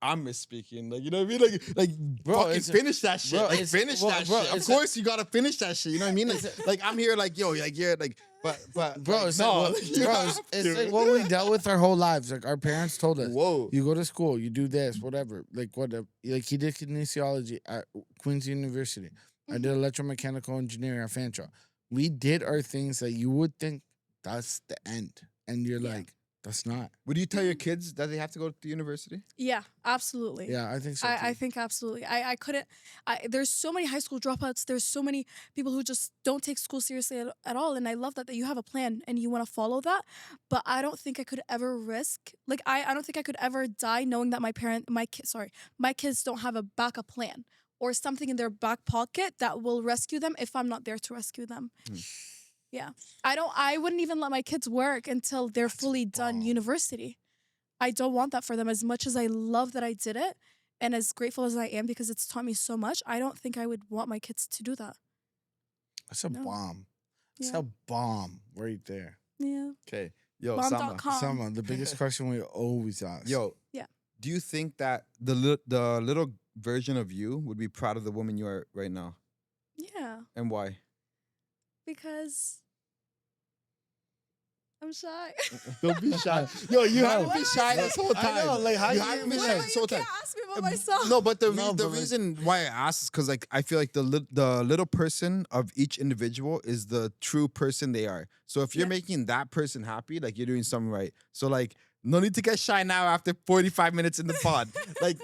I'm misspeaking. Like, you know what I mean? Like Bro, fucking it's- finish that shit. bro, Like it's- finish bro, that bro, shit. Of it's course you gotta finish that shit. You know what I mean? Like I'm here like yo, like you're like but Bro, like, it's no, like, you bro, have it's to. like what we dealt with our whole lives. Like our parents told us, Whoa. you go to school, you do this, whatever. Like like he did kinesiology at Queen's University. I did electromechanical engineering at Fanshawe. We did our things that you would think that's the end, and you're Yeah. like, that's not. Would you tell your kids that they have to go to university? Yeah, absolutely. Yeah, I think so. I too. think absolutely. I couldn't. There's so many high school dropouts. There's so many people who just don't take school seriously at all. And I love that you have a plan and you want to follow that. But I don't think I could ever risk. Like I don't think I could ever die knowing that my kids don't have a backup plan or something in their back pocket that will rescue them if I'm not there to rescue them. Yeah, I wouldn't even let my kids work until they're fully done university. I don't want that for them. As much as I love that I did it and as grateful as I am because it's taught me so much, I don't think I would want my kids to do that. That's a No. bomb. It's Yeah. a bomb right there. Yeah. Okay. Yo, Sama. Bomb.com. Sama, the biggest question we always ask. Yo. Yeah. Do you think that the little version of you would be proud of the woman you are right now? Yeah. And why? Because I'm shy. Don't be shy. Yo, you haven't been shy this whole I time. know, like, how you you haven't been even- shy Why this you whole time. can't ask me about myself? No, but the No, but like- reason why I asked is because like I feel like the little person of each individual is the true person they are. So if you're Yeah. making that person happy, like you're doing something right. So like no need to get shy now after 45 minutes in the pod. like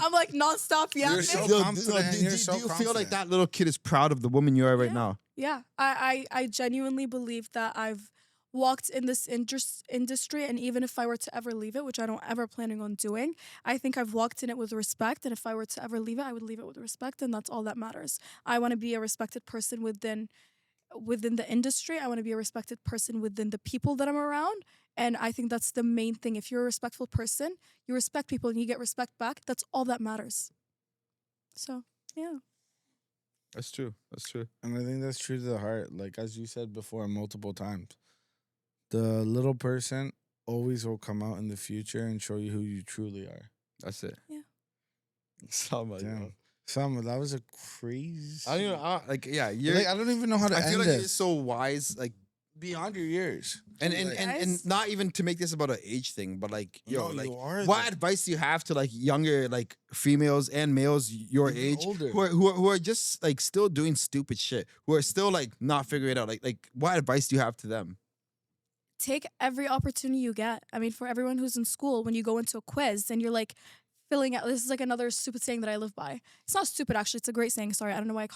I'm like nonstop yapping. You're so yo, confident, do you're you so feel like confident. that little kid is proud of the woman you are right Yeah. now? Yeah, I genuinely believe that I've walked in this industry, and even if I were to ever leave it, which I don't ever planning on doing, I think I've walked in it with respect. And if I were to ever leave it, I would leave it with respect, and that's all that matters. I want to be a respected person within the industry. I want to be a respected person within the people that I'm around. And I think that's the main thing. If you're a respectful person, you respect people and you get respect back. That's all that matters. So, yeah. That's true. That's true. And I think that's true to the heart. Like, as you said before multiple times, the little person always will come out in the future and show you who you truly are. That's it. Yeah. Sama, yo. Damn. Sama, that was a crazy. I don't know. Like, yeah, you're. Like, I don't even know how to I end feel like this. you're so wise. Like, Beyond your years. and Guys. not even to make this about an age thing, but like, yo, No, like, you are what the- advice do you have to like younger like females and males your Even age older. who are just like still doing stupid shit, who are still like not figuring it out? Like, what advice do you have to them? Take every opportunity you get. I mean, for everyone who's in school, when you go into a quiz and you're like filling out, this is like another stupid saying that I live by. It's not stupid, actually. It's a great saying. Sorry, I don't know why I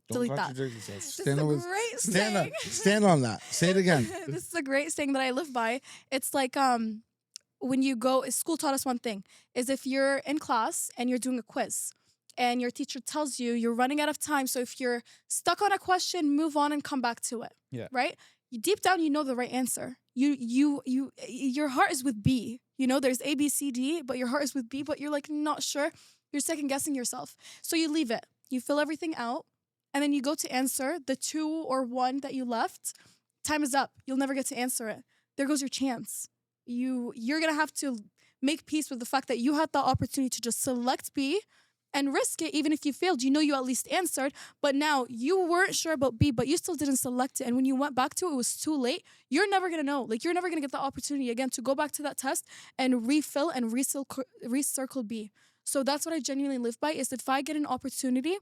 delete that. contradict yourself. This is Stand a on, great stand, on, saying. stand on that. Say it again. This is a great saying that I live by. It's like when you go, school taught us one thing, is if you're in class and you're doing a quiz and your teacher tells you you're running out of time, so if you're stuck on a question, move on and come back to it. Yeah. Right? You deep down you know the right answer. Your heart is with B. You know, there's A, B, C, D, but your heart is with B, but you're like not sure. You're second guessing yourself. So you leave it. You fill everything out, and then you go to answer the 2 or 1 that you left. Time is up. You'll never get to answer it. There goes your chance. You're gonna have to make peace with the fact that you had the opportunity to just select B and risk it. Even if you failed, you know you at least answered. But now you weren't sure about B, but you still didn't select it. And when you went back to it, it was too late. You're never going to know. Like, you're never going to get the opportunity again to go back to that test and refill and recircle B. So that's what I genuinely live by, is if I get an opportunity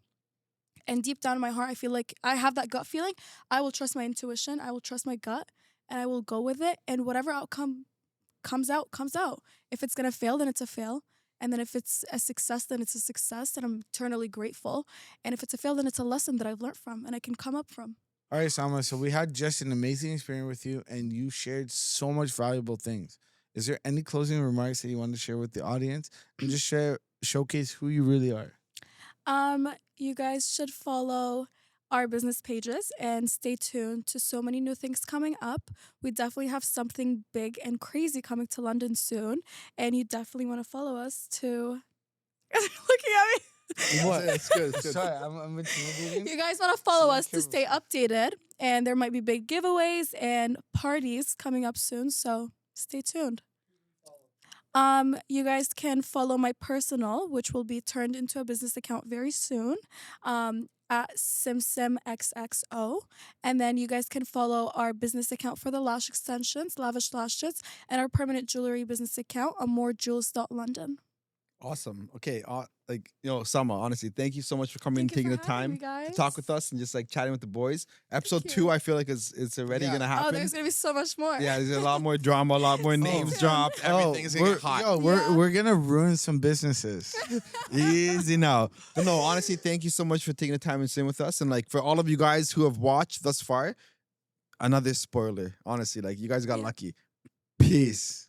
and deep down in my heart, I feel like I have that gut feeling, I will trust my intuition, I will trust my gut, and I will go with it. And whatever outcome comes out, comes out. If it's going to fail, then it's a fail. And then if it's a success, then it's a success, and I'm eternally grateful. And if it's a fail, then it's a lesson that I've learned from and I can come up from. All right, Sama. So we had just an amazing experience with you, and you shared so much valuable things. Is there any closing remarks that you want to share with the audience, and just showcase who you really are? You guys should follow our business pages and stay tuned to so many new things coming up. We definitely have something big and crazy coming to London soon, and you definitely want to follow us to. Looking at me. What? It's good. It's good. Sorry, I'm intimidating. You guys want to follow Yeah, us to stay updated, and there might be big giveaways and parties coming up soon, so stay tuned. You guys can follow my personal, which will be turned into a business account very soon, at SimSimXXO. And then you guys can follow our business account for the lash extensions, Lavish Lashes, and our permanent jewelry business account, AmorJewels.London. Awesome. Okay. Sama, honestly, thank you so much for coming and Thank you taking for the having time me, to guys. talk with us and just like chatting with the boys. Episode you. 2, I feel like it's already Yeah. gonna Oh, happen. there's going to be so much more. Yeah, there's a lot more drama, a lot more names dropped. Everything is gonna we're, get hot. Yo, we're gonna ruin some businesses. Easy now. But no, honestly, thank you so much for taking the time and sitting with us. And like for all of you guys who have watched thus far, another spoiler. Honestly, like you guys got lucky. Peace.